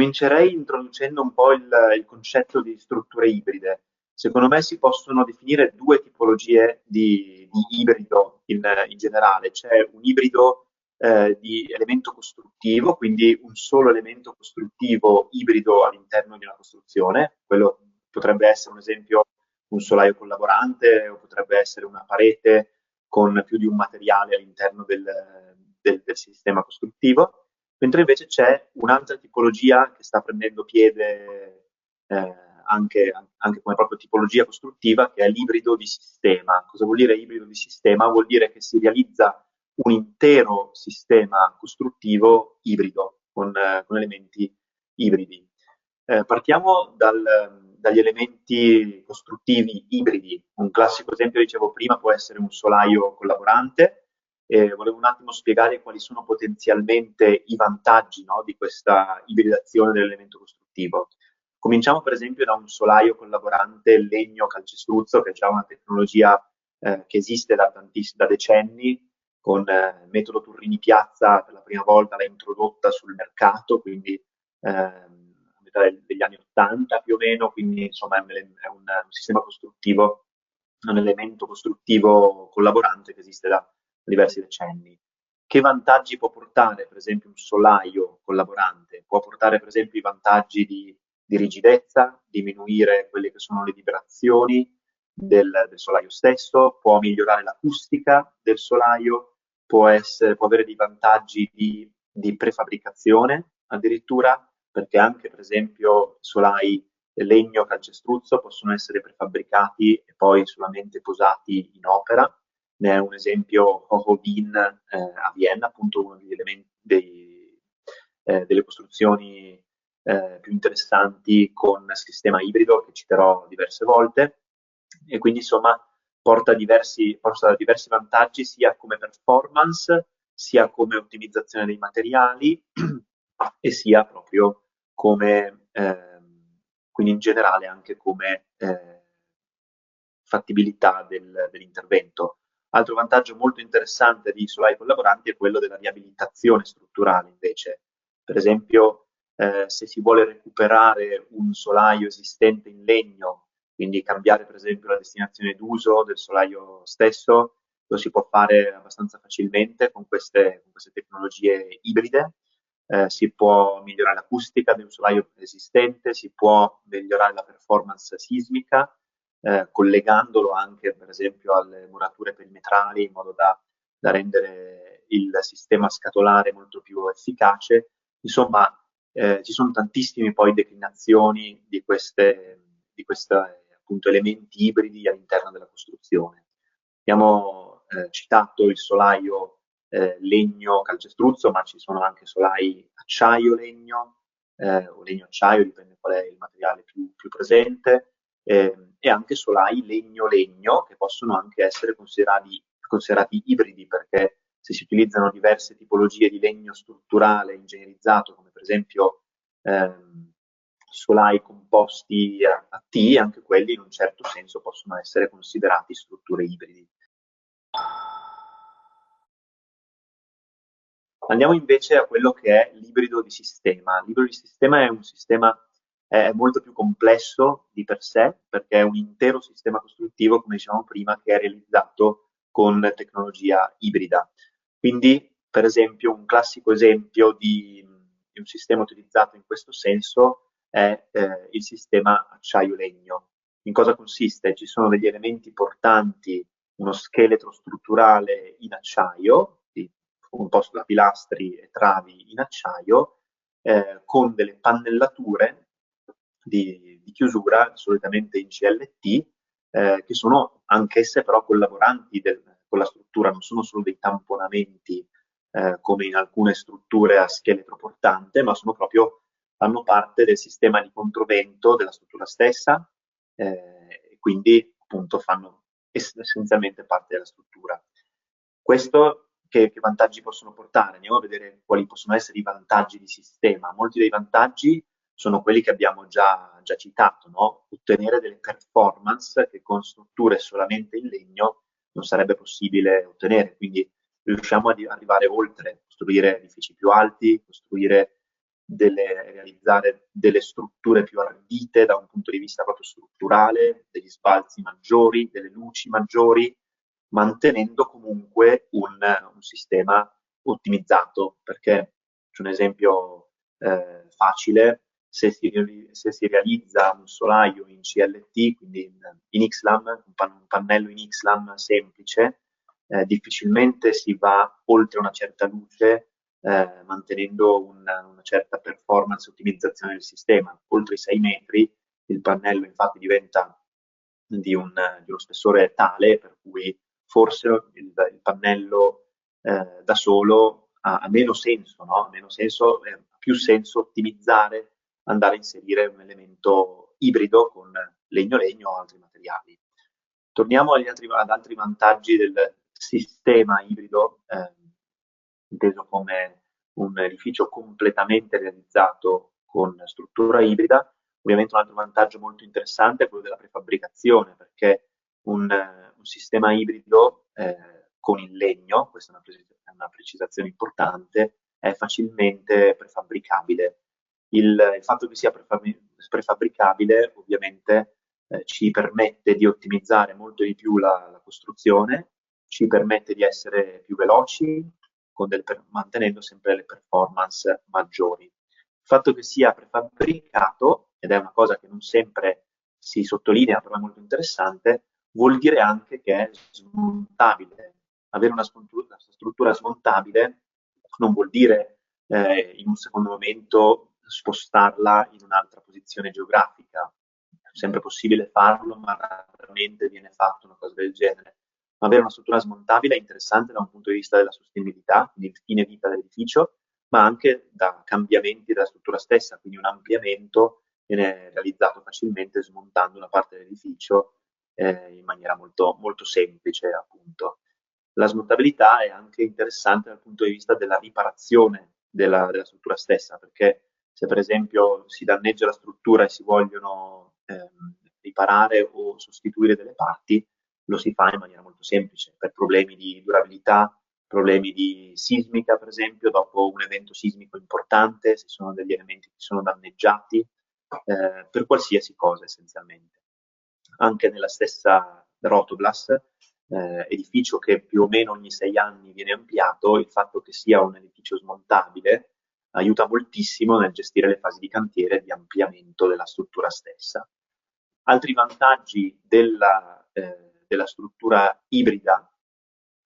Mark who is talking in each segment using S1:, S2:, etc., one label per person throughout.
S1: Comincerei introducendo un po' il concetto di strutture ibride. Secondo me si possono definire due tipologie di ibrido in generale. C'è un ibrido di elemento costruttivo, quindi un solo elemento costruttivo ibrido all'interno di una costruzione. Quello potrebbe essere un esempio un solaio collaborante o potrebbe essere una parete con più di un materiale all'interno del sistema costruttivo, mentre invece c'è un'altra tipologia che sta prendendo piede anche come proprio tipologia costruttiva, che è l'ibrido di sistema. Cosa vuol dire ibrido di sistema? Vuol dire che si realizza un intero sistema costruttivo ibrido, con elementi ibridi. Partiamo dagli elementi costruttivi ibridi. Un classico esempio, dicevo prima, può essere un solaio collaborante. Volevo un attimo spiegare quali sono potenzialmente i vantaggi, no, di questa ibridazione dell'elemento costruttivo. Cominciamo per esempio da un solaio collaborante legno calcestruzzo, che è già una tecnologia che esiste da decenni, con metodo Turrini Piazza per la prima volta l'ha introdotta sul mercato, quindi a metà degli anni 80 più o meno, quindi insomma è un sistema costruttivo, un elemento costruttivo collaborante che esiste da diversi decenni. Che vantaggi può portare, per esempio, un solaio collaborante? Può portare, per esempio, i vantaggi di rigidezza, diminuire quelle che sono le vibrazioni del solaio stesso, può migliorare l'acustica del solaio, può avere dei vantaggi di prefabbricazione addirittura, perché anche, per esempio, solai legno calcestruzzo possono essere prefabbricati e poi solamente posati in opera. Ne è un esempio Hohodin a Vienna, appunto uno degli elementi delle costruzioni più interessanti con sistema ibrido che citerò diverse volte, e quindi insomma porta diversi vantaggi sia come performance, sia come ottimizzazione dei materiali e sia proprio come, quindi in generale anche come fattibilità dell'intervento. Altro vantaggio molto interessante di solai collaboranti è quello della riabilitazione strutturale invece. Per esempio, se si vuole recuperare un solaio esistente in legno, quindi cambiare per esempio la destinazione d'uso del solaio stesso, lo si può fare abbastanza facilmente con queste tecnologie ibride. Si può migliorare l'acustica di un solaio esistente, si può migliorare la performance sismica, collegandolo anche per esempio alle murature perimetrali in modo da rendere il sistema scatolare molto più efficace. Insomma, ci sono tantissime poi declinazioni di questi appunto elementi ibridi all'interno della costruzione. Abbiamo citato il solaio legno calcestruzzo, ma ci sono anche solai acciaio-legno o legno-acciaio, dipende qual è il materiale più presente, e anche solai legno-legno che possono anche essere considerati ibridi perché se si utilizzano diverse tipologie di legno strutturale ingegnerizzato, come per esempio solai composti a T, anche quelli in un certo senso possono essere considerati strutture ibridi. Andiamo invece a quello che è l'ibrido di sistema. L'ibrido di sistema è un sistema molto più complesso di per sé, perché è un intero sistema costruttivo, come dicevamo prima, che è realizzato con tecnologia ibrida. Quindi, per esempio, un classico esempio di un sistema utilizzato in questo senso è il sistema acciaio-legno. In cosa consiste? Ci sono degli elementi portanti, uno scheletro strutturale in acciaio, composto da pilastri e travi in acciaio, con delle pannellature di chiusura, solitamente in CLT, che sono anch'esse però collaboranti con la struttura, non sono solo dei tamponamenti come in alcune strutture a scheletro portante, ma fanno parte del sistema di controvento della struttura stessa, e quindi appunto fanno essenzialmente parte della struttura. Questo che vantaggi possono portare? Andiamo a vedere quali possono essere i vantaggi di sistema. Molti dei vantaggi sono quelli che abbiamo già citato, no? Ottenere delle performance che con strutture solamente in legno non sarebbe possibile ottenere, quindi riusciamo ad arrivare oltre, costruire edifici più alti, costruire realizzare delle strutture più ardite da un punto di vista proprio strutturale, degli sbalzi maggiori, delle luci maggiori, mantenendo comunque un sistema ottimizzato, perché c'è un esempio facile: se si realizza un solaio in CLT, quindi in XLAM, un pannello in XLAM semplice, difficilmente si va oltre una certa luce, mantenendo una certa performance e ottimizzazione del sistema. Oltre i 6 metri il pannello infatti diventa di uno spessore tale per cui forse il pannello da solo ha meno senso, no? Ha meno senso, ha più senso ottimizzare, andare a inserire un elemento ibrido con legno-legno o altri materiali. Torniamo ad altri vantaggi del sistema ibrido, inteso come un edificio completamente realizzato con struttura ibrida. Ovviamente un altro vantaggio molto interessante è quello della prefabbricazione, perché un sistema ibrido con il legno, questa è una precisazione importante, è facilmente prefabbricabile. Il fatto che sia prefabbricabile ovviamente ci permette di ottimizzare molto di più la costruzione, ci permette di essere più veloci, mantenendo sempre le performance maggiori. Il fatto che sia prefabbricato, ed è una cosa che non sempre si sottolinea, però è molto interessante, vuol dire anche che è smontabile. Avere una struttura smontabile non vuol dire in un secondo momento spostarla in un'altra posizione geografica. È sempre possibile farlo, ma raramente viene fatto una cosa del genere. Avere una struttura smontabile è interessante da un punto di vista della sostenibilità, quindi il fine vita dell'edificio, ma anche da cambiamenti della struttura stessa, quindi un ampliamento viene realizzato facilmente smontando una parte dell'edificio in maniera molto, molto semplice, appunto. La smontabilità è anche interessante dal punto di vista della riparazione della struttura stessa, perché se per esempio si danneggia la struttura e si vogliono riparare o sostituire delle parti, lo si fa in maniera molto semplice, per problemi di durabilità, problemi di sismica, per esempio, dopo un evento sismico importante, se sono degli elementi che sono danneggiati, per qualsiasi cosa essenzialmente. Anche nella stessa Rotoblas, edificio che più o meno ogni 6 anni viene ampliato, il fatto che sia un edificio smontabile aiuta moltissimo nel gestire le fasi di cantiere e di ampliamento della struttura stessa. Altri vantaggi della struttura ibrida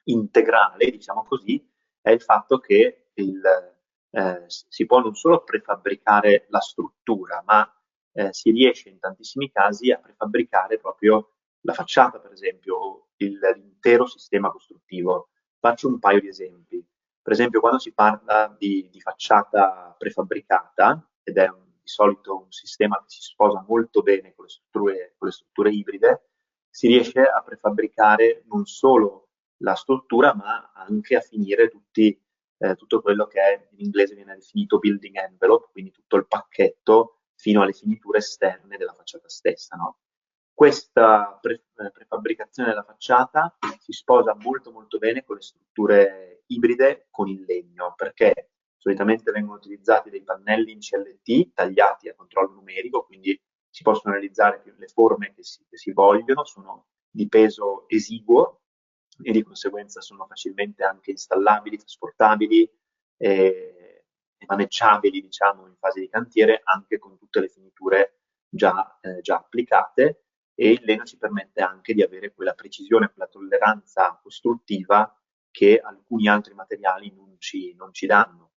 S1: integrale, diciamo così, è il fatto che si può non solo prefabbricare la struttura, ma si riesce in tantissimi casi a prefabbricare proprio la facciata, per esempio, o l'intero sistema costruttivo. Faccio un paio di esempi. Per esempio, quando si parla di facciata prefabbricata, ed è di solito un sistema che si sposa molto bene con le strutture ibride, si riesce a prefabbricare non solo la struttura, ma anche a finire tutto quello che in inglese viene definito building envelope, quindi tutto il pacchetto fino alle finiture esterne della facciata stessa, no? Questa prefabbricazione della facciata si sposa molto molto bene con le strutture ibride con il legno, perché solitamente vengono utilizzati dei pannelli in CLT tagliati a controllo numerico, quindi si possono realizzare le forme che si vogliono, sono di peso esiguo e di conseguenza sono facilmente anche installabili, trasportabili e maneggiabili, diciamo, in fase di cantiere, anche con tutte le finiture già applicate, e il legno ci permette anche di avere quella precisione, quella tolleranza costruttiva che alcuni altri materiali non ci danno.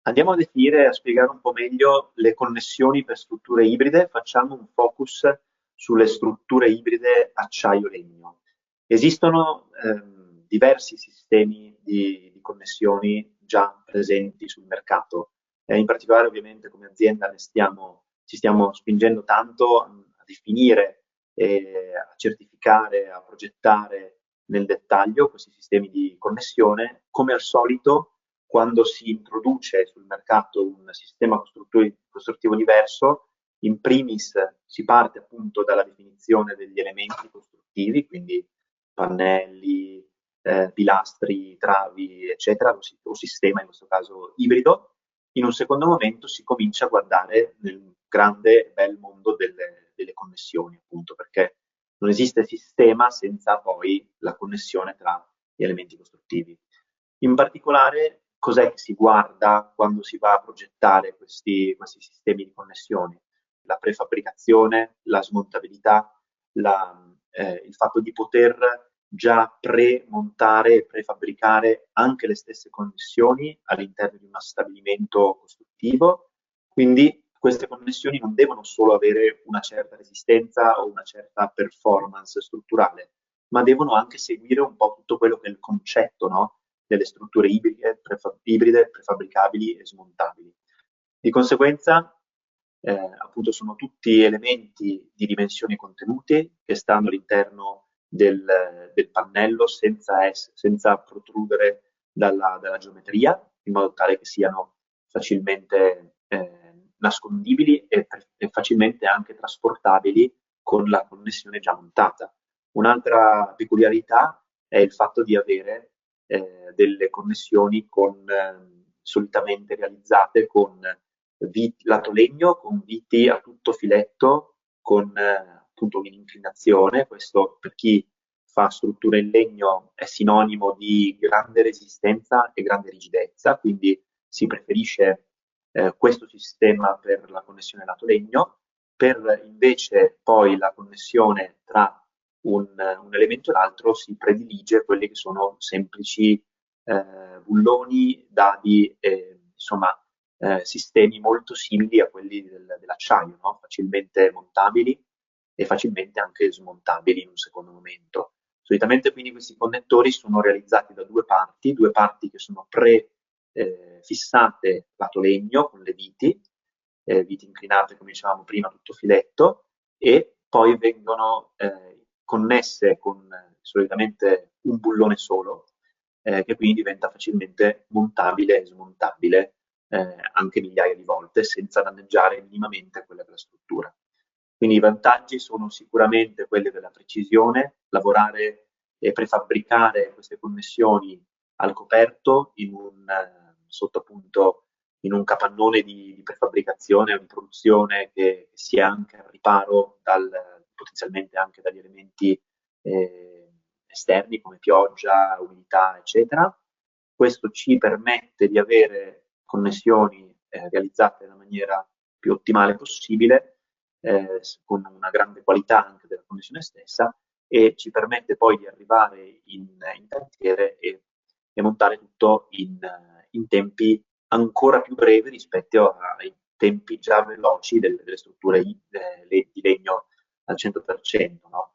S1: Andiamo a definire, a spiegare un po' meglio le connessioni per strutture ibride. Facciamo un focus sulle strutture ibride acciaio-legno. Esistono diversi sistemi di connessioni già presenti sul mercato. In particolare, ovviamente, come azienda ci stiamo spingendo tanto a definire, a certificare, a progettare nel dettaglio questi sistemi di connessione. Come al solito, quando si introduce sul mercato un sistema costruttivo diverso, in primis si parte appunto dalla definizione degli elementi costruttivi, quindi pannelli, pilastri, travi, eccetera, o sistema, in questo caso ibrido. In un secondo momento si comincia a guardare nel grande bel mondo delle connessioni, appunto, perché non esiste sistema senza poi la connessione tra gli elementi costruttivi. In particolare, cos'è che si guarda quando si va a progettare questi sistemi di connessione? La prefabbricazione, la smontabilità, il fatto di poter già pre-montare e prefabbricare anche le stesse connessioni all'interno di uno stabilimento costruttivo. Quindi queste connessioni non devono solo avere una certa resistenza o una certa performance strutturale, ma devono anche seguire un po' tutto quello che è il concetto, no? Delle strutture ibride, prefabbricabili e smontabili. Di conseguenza, appunto, sono tutti elementi di dimensioni contenute che stanno all'interno del pannello senza protrudere dalla geometria, in modo tale che siano facilmente nascondibili e facilmente anche trasportabili con la connessione già montata. Un'altra peculiarità è il fatto di avere delle connessioni solitamente realizzate con lato legno, con viti a tutto filetto, con appunto un'inclinazione. Questo, per chi fa strutture in legno, è sinonimo di grande resistenza e grande rigidezza, quindi si preferisce questo sistema per la connessione lato legno. Per invece poi la connessione tra un elemento e l'altro si predilige quelli che sono semplici bulloni, dadi, insomma, sistemi molto simili a quelli dell'acciaio, no? Facilmente montabili e facilmente anche smontabili in un secondo momento. Solitamente quindi questi connettori sono realizzati da due parti che sono fissate lato legno con le viti inclinate come dicevamo prima, tutto filetto, e poi vengono connesse con solitamente un bullone solo, che quindi diventa facilmente montabile e smontabile anche migliaia di volte senza danneggiare minimamente quella che è la struttura. Quindi i vantaggi sono sicuramente quelli della precisione, lavorare e prefabbricare queste connessioni al coperto sotto appunto in un capannone di prefabbricazione o di produzione che sia anche al riparo potenzialmente anche dagli elementi esterni come pioggia, umidità, eccetera. Questo ci permette di avere connessioni realizzate nella maniera più ottimale possibile, con una grande qualità anche della connessione stessa, e ci permette poi di arrivare in cantiere e montare tutto in tempi ancora più brevi rispetto ai tempi già veloci delle strutture di legno al 100%, no?